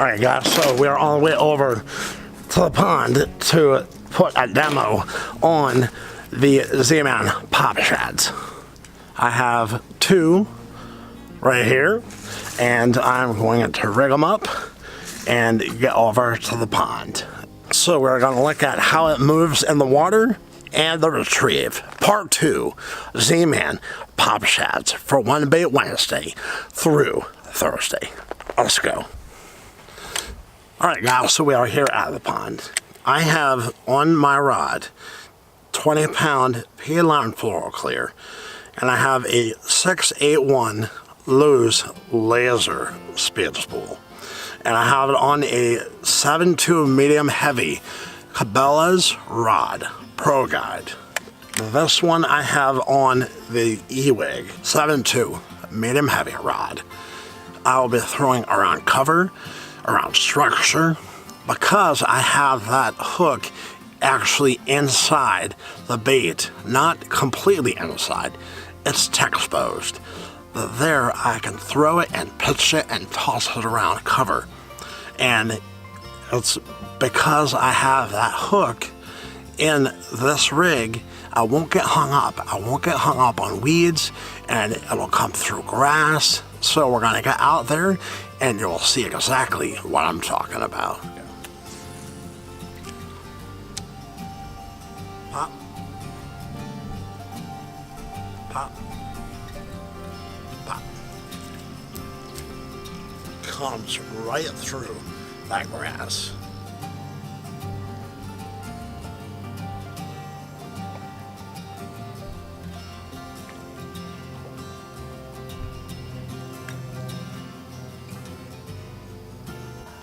Alright guys, so we're on the way over to the pond to put a demo on the Z-Man pop shads. I have two right here, and I'm going to rig them up and get over to the pond. So we're going to look at how it moves in the water and the retrieve. Part 2, Z-Man pop shads for One Bait Wednesday through Thursday. Let's go. Alright guys, so we are here at the pond. I have on my rod 20-pound P-line Flouroclear, and I have a 681 Lews laser speed spool. And I have it on a 7.2 medium heavy Cabelas rod, Pro Guide. This one I have on the E-Wig 7.2 medium heavy rod. I will be throwing around cover, around structure, because I have that hook actually inside the bait, not completely inside, it's exposed. But there I can throw it and pitch it and toss it around cover. And it's because I have that hook in this rig, I won't get hung up. I won't get hung up on weeds, and it'll come through grass. So we're gonna get out there and you'll see exactly what I'm talking about. Pop. Pop. Pop. Comes right through that grass.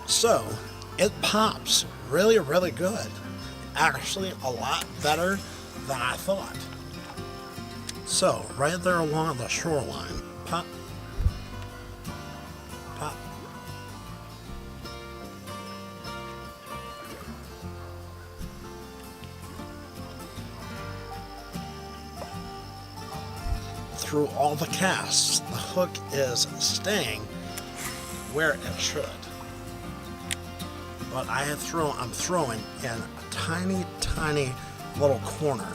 So it pops really, really good. Actually a lot better than I thought. So right there along the shoreline, pop, pop. Through all the casts, the hook is staying where it should. But I'm throwing in a tiny, tiny little corner.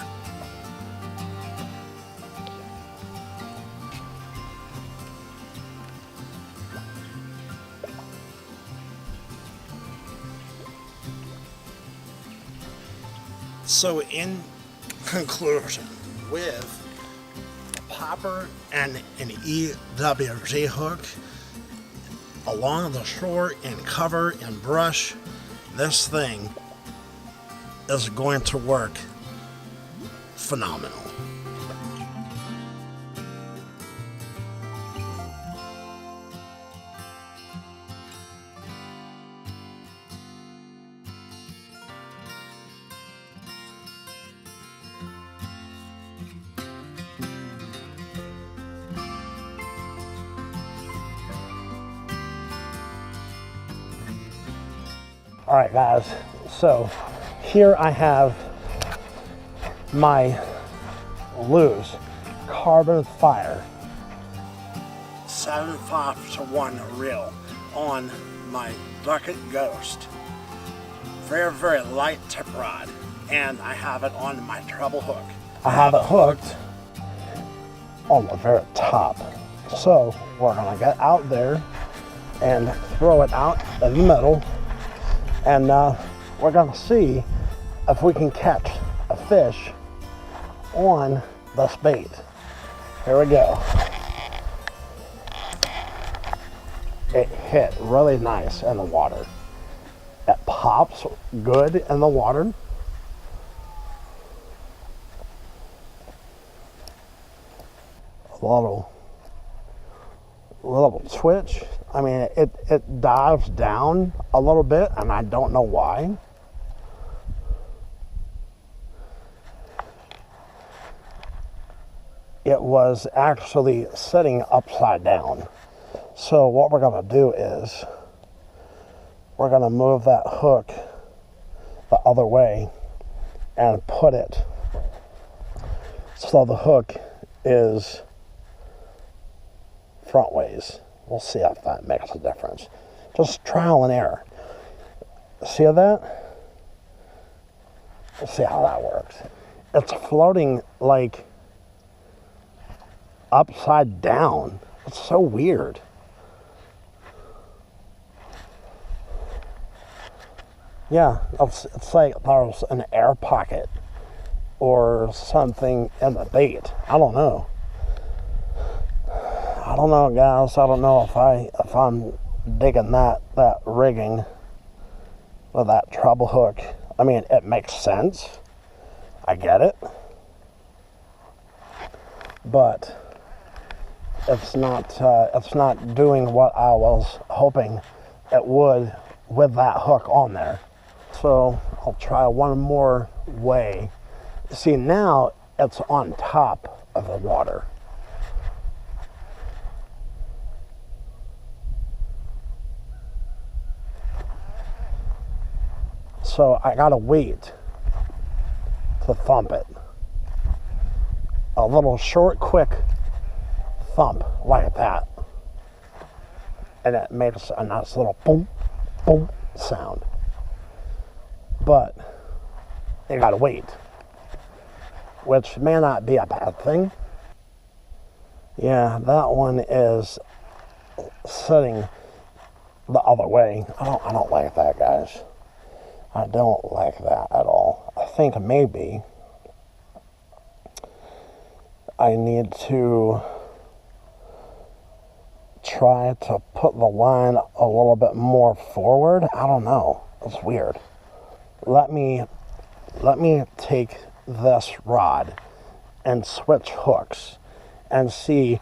So in conclusion, with a popper and an EWG hook, along the shore in cover and brush, this thing is going to work phenomenal. Alright guys, so here I have my Lews carbon fire 7.5-to-1 reel on my bucket Ghost. Very, very light tip rod, and I have it on my treble hook. I have it hooked on the very top. So we're gonna get out there and throw it out in the middle. And we're gonna see if we can catch a fish on this bait. Here we go. It hit really nice in the water. It pops good in the water. A little twitch. I mean, it dives down a little bit, and I don't know why. It was actually sitting upside down. So what we're gonna do is we're gonna move that hook the other way and put it so the hook is front ways. We'll see if that makes a difference. Just trial and error. See that? Let's see how that works. It's floating like upside down. It's so weird. Yeah, it's like there's an air pocket or something in the bait. I don't know. I don't know, guys. I don't know if I'm digging that rigging with that treble hook. I mean, it makes sense. I get it. But it's not doing what I was hoping it would with that hook on there. So I'll try one more way. See, now it's on top of the water. So I gotta wait to thump it. A little short, quick thump like that. And it makes a nice little boom, boom sound. But you gotta wait, which may not be a bad thing. Yeah, that one is sitting the other way. I don't like that, guys. I don't like that at all. I think maybe I need to try to put the line a little bit more forward. I don't know. It's weird. Let me take this rod and switch hooks and see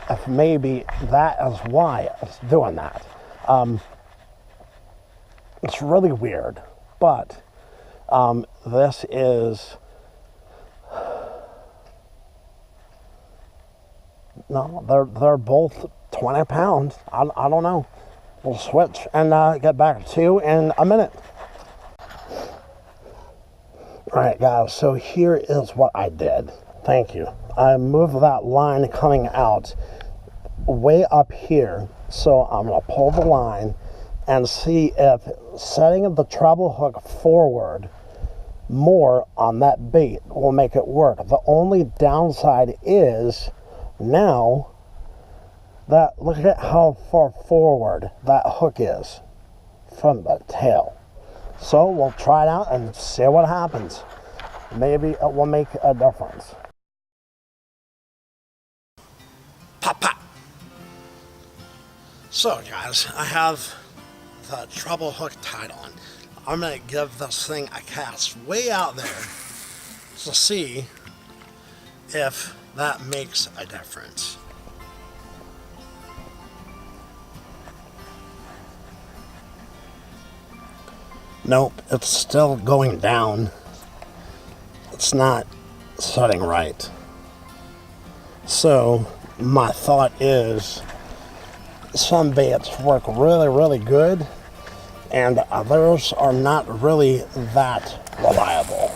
if maybe that is why it's doing that. It's really weird, but this is, no, they're both 20 pounds. I don't know. We'll switch and get back to you in a minute. All right, guys, so here is what I did. Thank you. I moved that line coming out way up here. So I'm gonna pull the line and see if setting the treble hook forward more on that bait will make it work. The only downside is now that, look at how far forward that hook is from the tail. So we'll try it out and see what happens. Maybe it will make a difference. Pop, pop. So guys, I have the treble hook tied on. I'm gonna give this thing a cast way out there to see if that makes a difference. Nope, it's still going down. It's not setting right. So my thought is some baits work really, really good, and others are not really that reliable.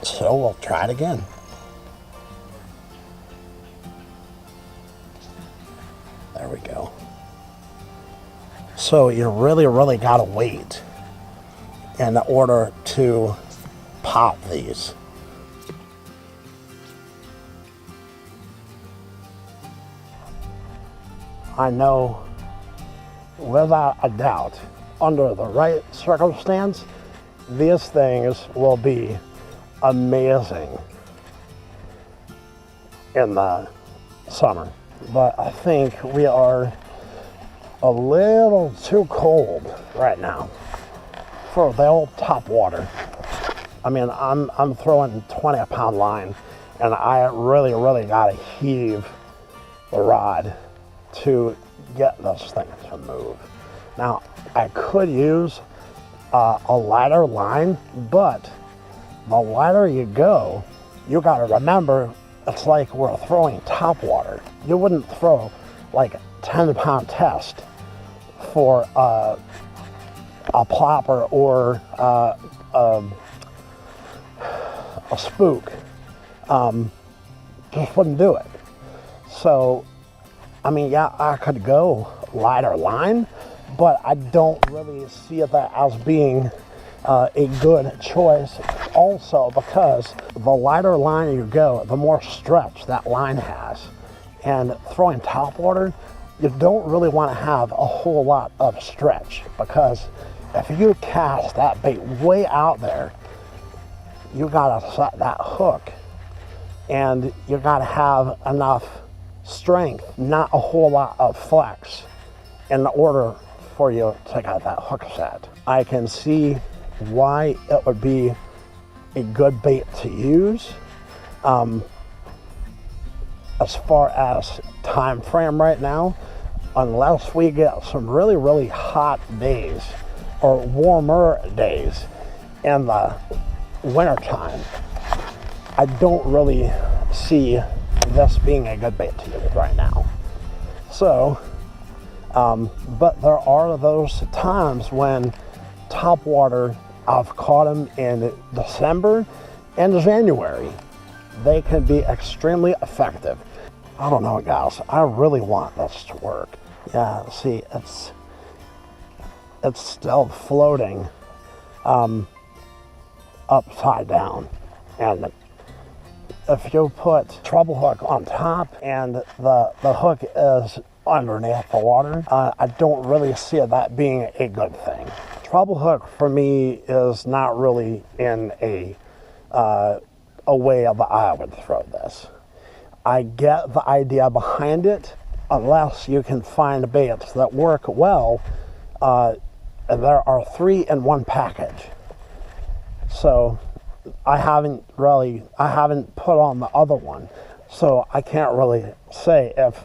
So we'll try it again. There we go. So you really, really gotta wait in order to pop these. I know without a doubt, under the right circumstance, these things will be amazing in the summer. But I think we are a little too cold right now for the old top water. I mean, I'm throwing 20-pound line, and I really, really gotta heave the rod to get this thing to move. Now, I could use a lighter line, but the lighter you go, you gotta remember, it's like we're throwing top water. You wouldn't throw like a 10-pound test for a plopper or a spook. Just wouldn't do it. So, I mean, yeah, I could go lighter line, but I don't really see that as being a good choice. Also, because the lighter line you go, the more stretch that line has. And throwing top water, you don't really want to have a whole lot of stretch, because if you cast that bait way out there, you gotta set that hook, and you gotta have enough strength, not a whole lot of flex, in order for you to get that hook set. I can see why it would be a good bait to use. As far as time frame right now, unless we get some really, really hot days or warmer days in the wintertime, I don't really see this being a good bait to use right now. So, but there are those times when top water, I've caught them in December and January. They can be extremely effective. I don't know, guys, I really want this to work. Yeah, see, it's still floating upside down. And if you put treble hook on top and the hook is underneath the water, I don't really see that being a good thing. Treble hook for me is not really in a way of I would throw this. I get the idea behind it, unless you can find baits that work well. There are 3 in 1 package. So I haven't put on the other one, so I can't really say if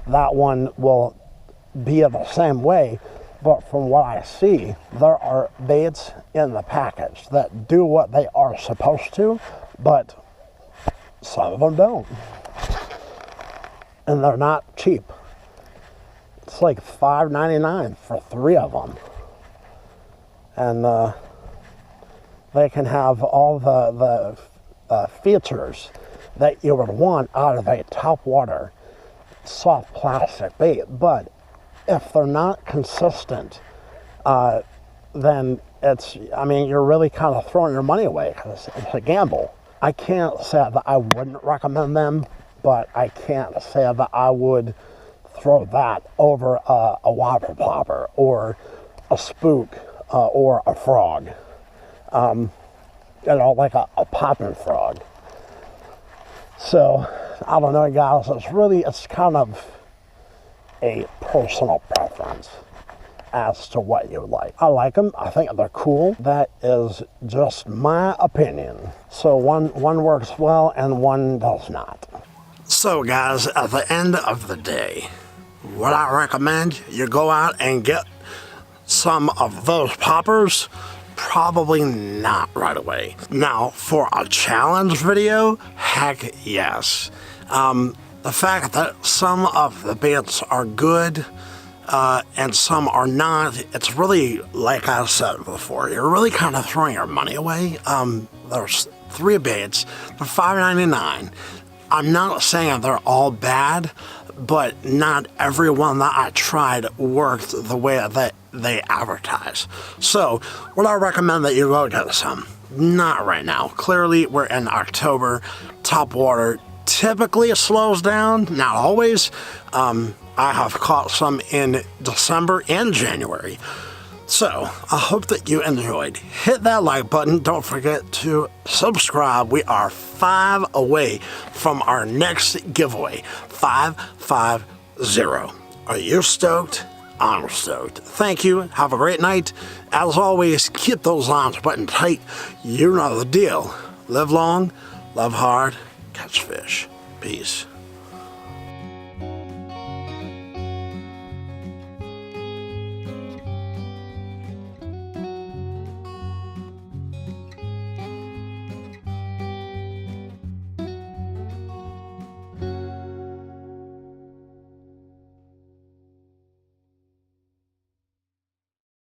that one will be the same way. But from what I see, there are baits in the package that do what they are supposed to, but some of them don't. And they're not cheap. It's like $5.99 for 3 of them. And they can have all the features that you would want out of a top water soft plastic bait, but if they're not consistent, then you're really kind of throwing your money away, because it's a gamble. I can't say that I wouldn't recommend them, but I can't say that I would throw that over a whopper plopper or a spook or a frog. Like a popping frog. So, I don't know, guys, it's kind of a personal preference as to what you like. I like them. I think they're cool. That is just my opinion. So one works well and one does not. So guys, at the end of the day, what I recommend, you go out and get some of those poppers. Probably not right away. Now, for a challenge video, heck yes. The fact that some of the baits are good and some are not, it's really, like I said before, you're really kind of throwing your money away. There's 3 baits for $5.99. I'm not saying they're all bad, but not every one that I tried worked the way that they advertise. So, would I recommend that you go get some? Not right now. Clearly, we're in October. Top water typically slows down, not always. I have caught some in December and January. So, I hope that you enjoyed. Hit that like button. Don't forget to subscribe. We are 5 away from our next giveaway. 550. Are you stoked? I'm stoked. Thank you. Have a great night. As always, keep those lines buttoned tight. You know the deal. Live long, love hard, catch fish. Peace.